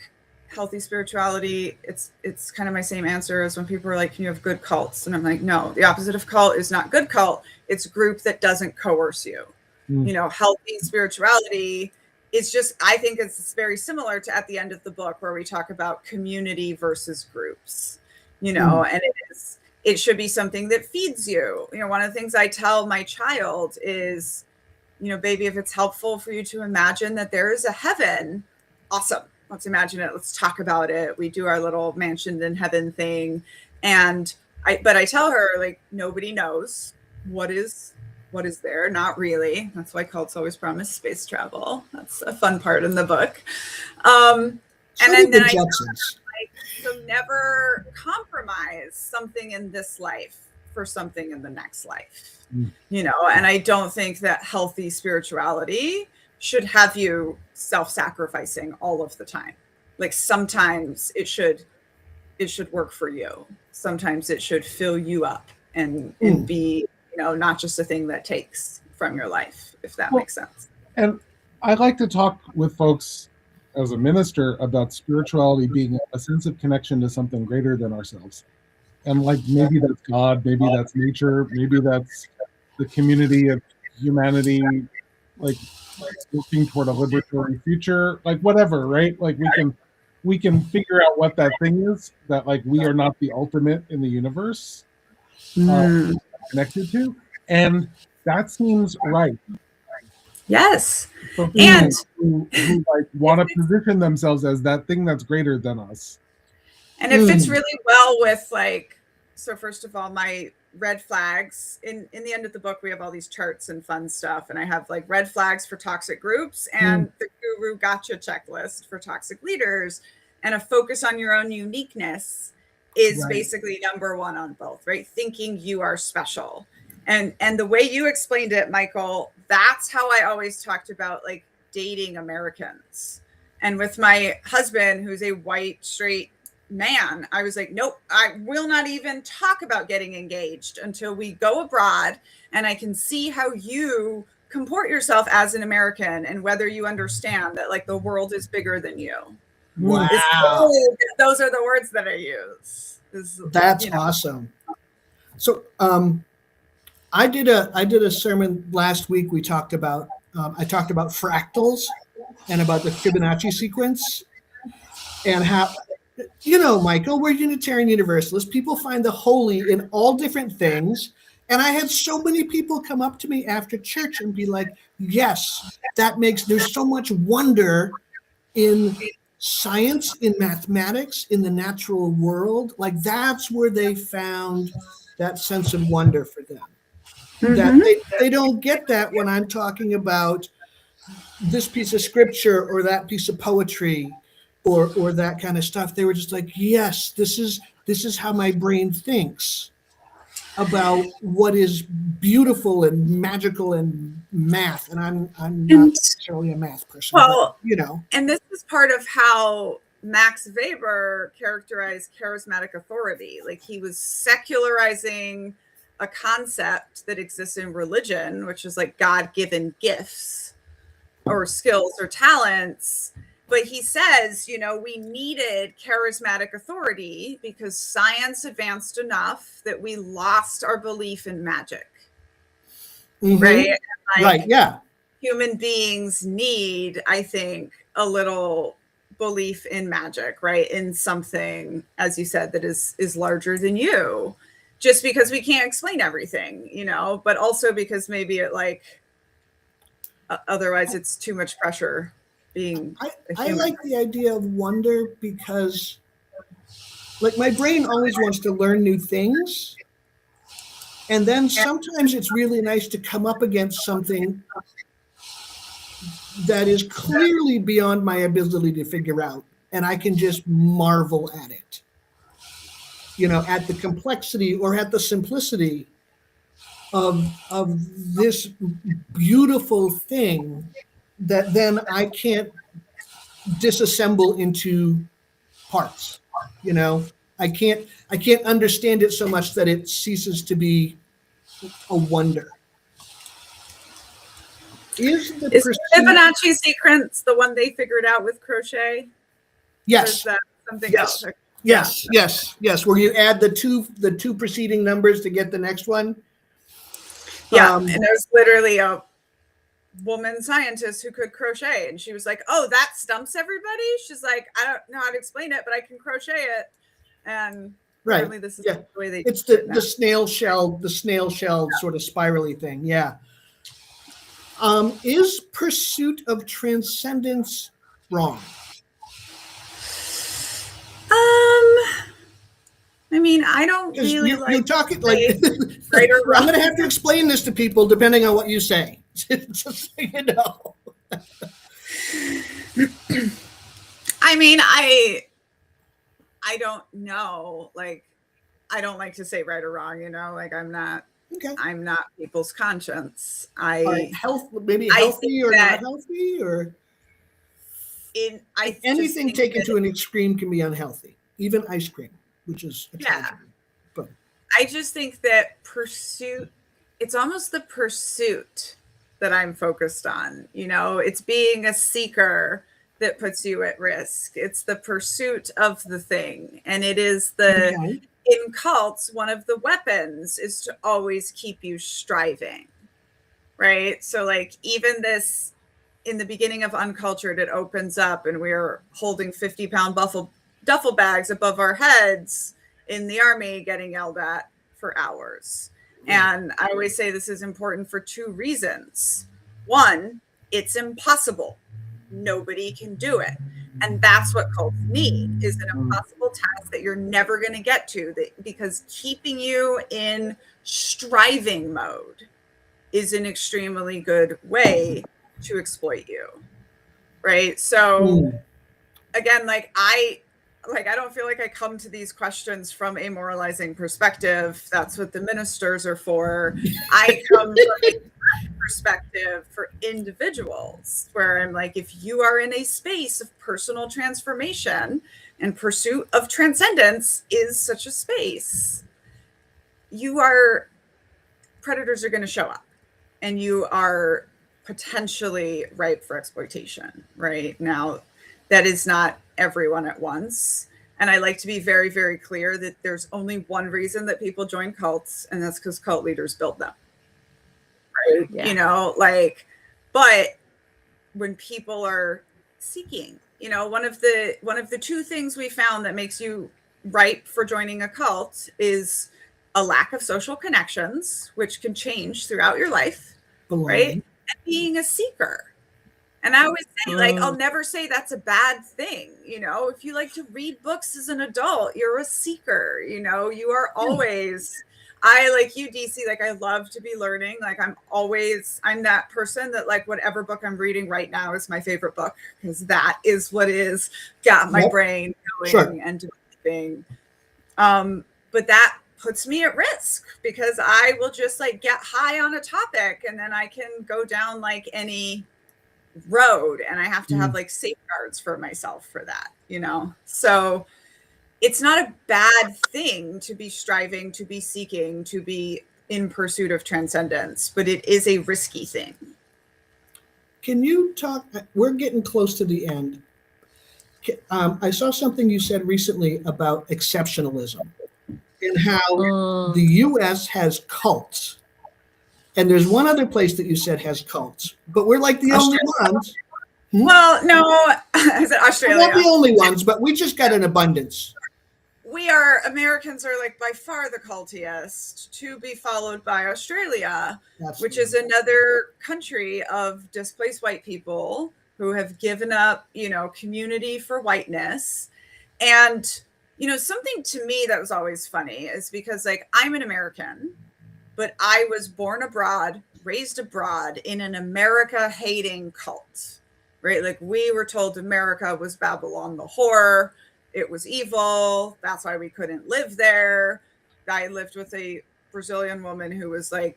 healthy spirituality, it's kind of my same answer as when people are like, can you have good cults? And I'm like, no, the opposite of cult is not good cult. It's a group that doesn't coerce you. You know, healthy spirituality is just, I think it's very similar to at the end of the book where we talk about community versus groups, you know, and it should be something that feeds you. You know, one of the things I tell my child is, you know, baby, if it's helpful for you to imagine that there is a heaven, awesome. Let's imagine it. Let's talk about it. We do our little mansion in heaven thing. But I tell her, like, nobody knows what is there. Not really. That's why cults always promise space travel. That's a fun part in the book. And then I tell her, like, so never compromise something in this life for something in the next life. You know, and I don't think that healthy spirituality should have you self-sacrificing all of the time. Like, sometimes it should work for you. Sometimes it should fill you up and be, you know, not just a thing that takes from your life, if that makes sense. And I like to talk with folks as a minister about spirituality being a sense of connection to something greater than ourselves. And like, maybe that's God, maybe that's nature, maybe that's the community of humanity, like working toward a liberatory future, like whatever, right? Like we can figure out what that thing is, that like we are not the ultimate in the universe connected to, and that seems right. Yes. For people who like want to position themselves as that thing that's greater than us. And it fits really well with, like, so first of all, my red flags in the end of the book, we have all these charts and fun stuff. And I have like red flags for toxic groups and the guru gotcha checklist for toxic leaders. And a focus on your own uniqueness is basically number one on both, right? Thinking you are special. And the way you explained it, Michael, that's how I always talked about, like, dating Americans. And with my husband, who's a white, straight man, I was like, nope, I will not even talk about getting engaged until we go abroad and I can see how you comport yourself as an American and whether you understand that, like, the world is bigger than you. Wow. Those are the words that I use. That's awesome. So I did a sermon last week. We talked about I talked about fractals and about the Fibonacci sequence and how, you know, Michael, we're Unitarian Universalists. People find the holy in all different things. And I had so many people come up to me after church and be like, yes, there's so much wonder in science, in mathematics, in the natural world. Like, that's where they found that sense of wonder for them. That they don't get that when I'm talking about this piece of scripture or that piece of poetry or that kind of stuff. They were just like, yes, this is how my brain thinks about what is beautiful and magical and math. And I'm not necessarily a math person. Well, but, you know. And this is part of how Max Weber characterized charismatic authority. Like, he was secularizing a concept that exists in religion, which is like God-given gifts or skills or talents. But he says, you know, we needed charismatic authority because science advanced enough that we lost our belief in magic. Right? And, like, right, yeah. Human beings need, I think, a little belief in magic, right? In something, as you said, that is larger than you. Just because we can't explain everything, you know, but also because maybe it, like, otherwise it's too much pressure being. I like the idea of wonder because Like my brain always wants to learn new things. And then sometimes it's really nice to come up against something that is clearly beyond my ability to figure out. And I can just marvel at it, at the complexity or at the simplicity of this beautiful thing that then I can't disassemble into parts. I can't understand it so much that it ceases to be a wonder. Is the Fibonacci sequence the one they figured out with crochet? Yes. Or is that something Yes. else? Yes. Yes. Yes. Where you add the two preceding numbers to get the next one. Yeah. And there's literally a woman scientist who could crochet, and she was like, "Oh, that stumps everybody." She's like, "I don't know how to explain it, but I can crochet it." And apparently this is the way they it's the snail shell sort of spirally thing. Yeah. Is pursuit of transcendence wrong? I mean, I don't really you're talking like right or wrong. I'm going to have to explain this to people depending on what you say. Just so you know. I mean, I don't know. Like, I don't like to say right or wrong. Like, I'm not people's conscience. Maybe healthy or not healthy, or anything taken to an extreme can be unhealthy. Even ice cream, which is but I just think that it's almost the pursuit that I'm focused on. It's being a seeker that puts you at risk. It's the pursuit of the thing. And it is in cults, one of the weapons is to always keep you striving, right? So like even this, in the beginning of Uncultured, it opens up and we're holding 50-pound duffel bags above our heads in the army getting yelled at for hours. And I always say this is important for two reasons. One, it's impossible. Nobody can do it. And that's what cults need, is an impossible task that you're never going to get to, because keeping you in striving mode is an extremely good way to exploit you. Right. So again, I don't feel like I come to these questions from a moralizing perspective. That's what the ministers are for. I come from a perspective for individuals, where I'm like, if you are in a space of personal transformation, and pursuit of transcendence is such a space, predators are going to show up, and you are potentially ripe for exploitation. Right now, that is not everyone at once. And I like to be very, very clear that there's only one reason that people join cults, and that's because cult leaders build them. Right? Yeah. But when people are seeking, one of the two things we found that makes you ripe for joining a cult is a lack of social connections, which can change throughout your life, right? And being a seeker. And I always say, I'll never say that's a bad thing. If you like to read books as an adult, you're a seeker. You are always, I, like you, DC, I love to be learning. I'm that person that whatever book I'm reading right now is my favorite book, because that is what is got my brain going and developing. But that puts me at risk, because I will just get high on a topic, and then I can go down any road, and I have to have safeguards for myself for that, so it's not a bad thing to be striving, to be seeking, to be in pursuit of transcendence, but it is a risky thing. Can you talk, we're getting close to the end. I saw something you said recently about exceptionalism and how the US has cults. And there's one other place that you said has cults, but we're the only ones. Well, no, I said Australia. We're not the only ones, but we just got an abundance. Americans are by far the cultiest, to be followed by Australia, which is another country of displaced white people who have given up, community for whiteness. And something to me that was always funny is because like I'm an American, but I was born abroad, raised abroad in an America hating cult, right? Like we were told America was Babylon the whore. It was evil. That's why we couldn't live there. I lived with a Brazilian woman who was like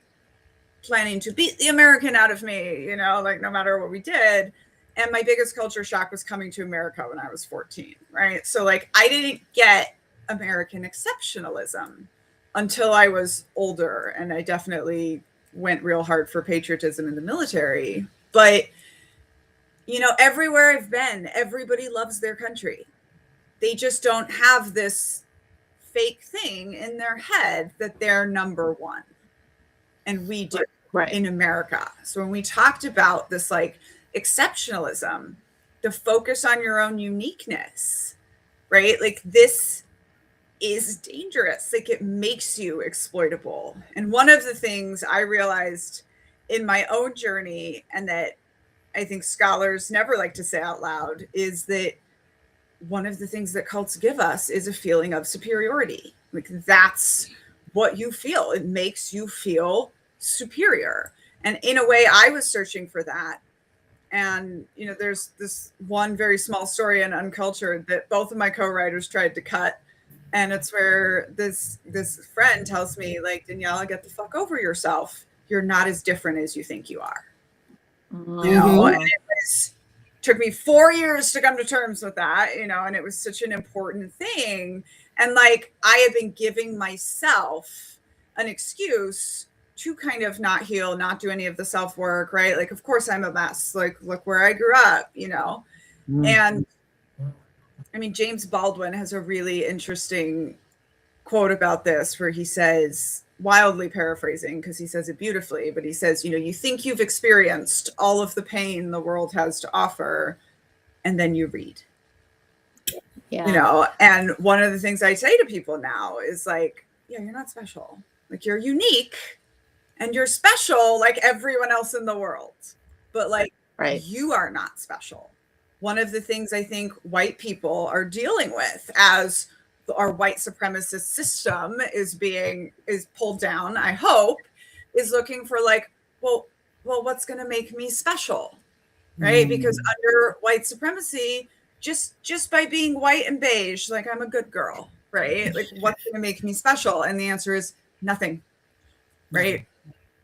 planning to beat the American out of me, like no matter what we did. And my biggest culture shock was coming to America when I was 14, right? So like I didn't get American exceptionalism until I was older. And I definitely went real hard for patriotism in the military. But, everywhere I've been, everybody loves their country. They just don't have this fake thing in their head that they're number one. And we do in America. So when we talked about this like exceptionalism, the focus on your own uniqueness, right? Like this is dangerous. Like it makes you exploitable. And one of the things I realized in my own journey, and that I think scholars never like to say out loud, is that one of the things that cults give us is a feeling of superiority. Like that's what you feel. It makes you feel superior. And in a way, I was searching for that. And, there's this one very small story in Uncultured that both of my co-writers tried to cut. And it's where this friend tells me, like, Daniella, get the fuck over yourself. You're not as different as you think you are. And it took me 4 years to come to terms with that, and it was such an important thing. And like, I have been giving myself an excuse to kind of not heal, not do any of the self-work, right? Like, of course I'm a mess. Like, look where I grew up, And I mean, James Baldwin has a really interesting quote about this where he says, wildly paraphrasing because he says it beautifully, but he says, you think you've experienced all of the pain the world has to offer, and then you read. And one of the things I say to people now is like, yeah, you're not special. Like you're unique and you're special like everyone else in the world, but like you are not special. One of the things I think white people are dealing with as our white supremacist system is pulled down, I hope, is looking for like, well, what's going to make me special, right? Because under white supremacy, just by being white and beige, like I'm a good girl, right? Like what's going to make me special? And the answer is nothing, right?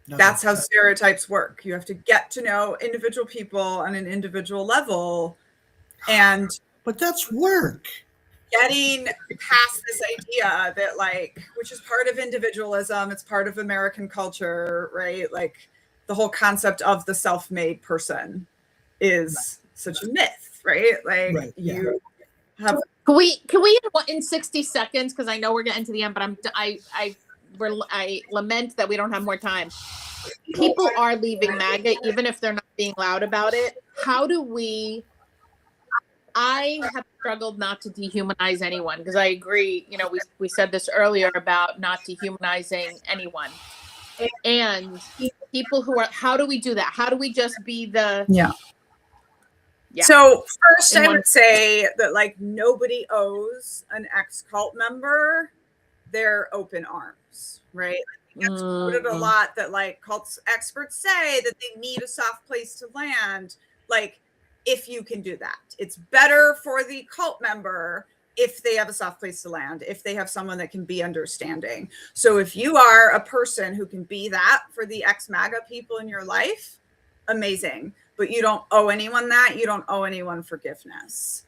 Nothing. That's how stereotypes work. You have to get to know individual people on an individual level, but that's work. Getting past this idea that like, which is part of individualism, it's part of American culture, right? Like the whole concept of the self-made person is such a myth, right? Like you have. Can we in 60 seconds? Because I know we're getting to the end, but I lament that we don't have more time. People are leaving MAGA, even if they're not being loud about it. How do we? I have struggled not to dehumanize anyone because I agree, we said this earlier about not dehumanizing anyone. And people who are, how do we do that? How do we just be the... Yeah. So first I would say that like nobody owes an ex-cult member their open arms, right? Like, it gets quoted a lot that like cults experts say that they need a soft place to land. Like, if you can do that, it's better for the cult member if they have a soft place to land, if they have someone that can be understanding. So if you are a person who can be that for the ex-MAGA people in your life, amazing. But you don't owe anyone that. You don't owe anyone forgiveness.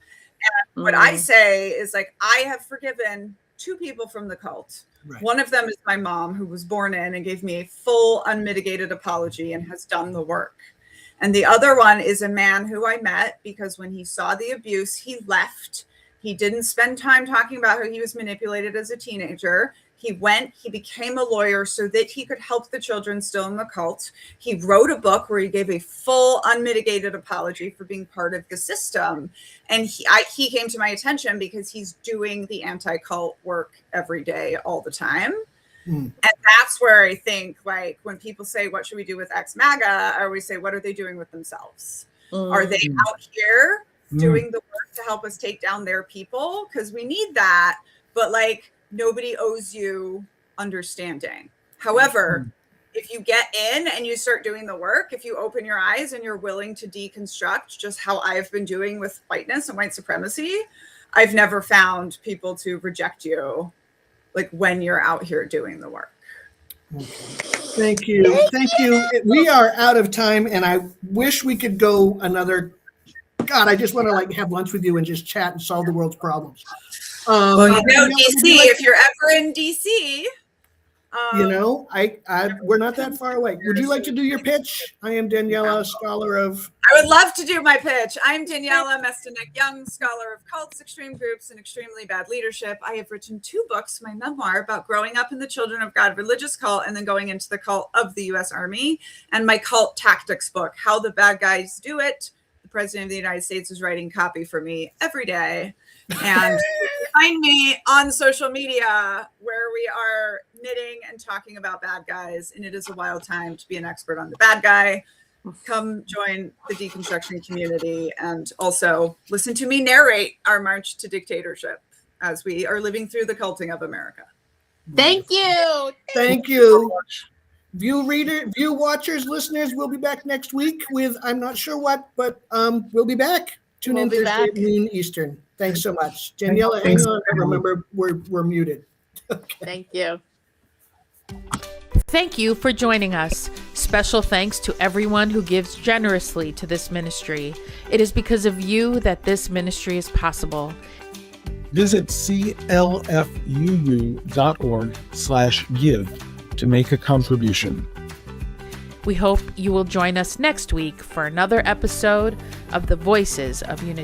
And what I say is like, I have forgiven 2 people from the cult. Right. One of them is my mom, who was born in and gave me a full unmitigated apology and has done the work. And the other one is a man who I met because when he saw the abuse, he left. He didn't spend time talking about how he was manipulated as a teenager. He went, he became a lawyer so that he could help the children still in the cult. He wrote a book where he gave a full unmitigated apology for being part of the system. And he came to my attention because he's doing the anti-cult work every day, all the time. And that's where I think, like, when people say, what should we do with ex-MAGA? I always say, what are they doing with themselves? Are they out here doing the work to help us take down their people? Because we need that. but like nobody owes you understanding. However, if you get in and you start doing the work, if you open your eyes and you're willing to deconstruct just how I've been doing with whiteness and white supremacy, I've never found people to reject you like when you're out here doing the work. Thank you. Thank you. We are out of time, and I wish we could go another. God, I just want to like have lunch with you and just chat and solve the world's problems. Well, you know, DC, if you're ever in DC, you know, we're not that far away. Would you like to do your pitch? I am Daniella, scholar of. I would love to do my pitch. I'm Daniella Mestyanek Young, scholar of cults, extreme groups, and extremely bad leadership. I have written 2 books, my memoir about growing up in the Children of God religious cult and then going into the cult of the U.S. Army, and my cult tactics book, How the Bad Guys Do It. The President of the United States is writing copy for me every day. And find me on social media where we are knitting and talking about bad guys. And it is a wild time to be an expert on the bad guy. Come join the deconstruction community and also listen to me narrate our march to dictatorship as we are living through the culting of America. Thank you. Thank you. View watchers, listeners, we'll be back next week with I'm not sure what, but we'll be back. Tune in Thursday at noon Eastern. Thanks so much. Daniella, hang on. Remember, we're muted. Okay. Thank you. Thank you for joining us. Special thanks to everyone who gives generously to this ministry. It is because of you that this ministry is possible. Visit clfuu.org/give to make a contribution. We hope you will join us next week for another episode of the Voices of Unity.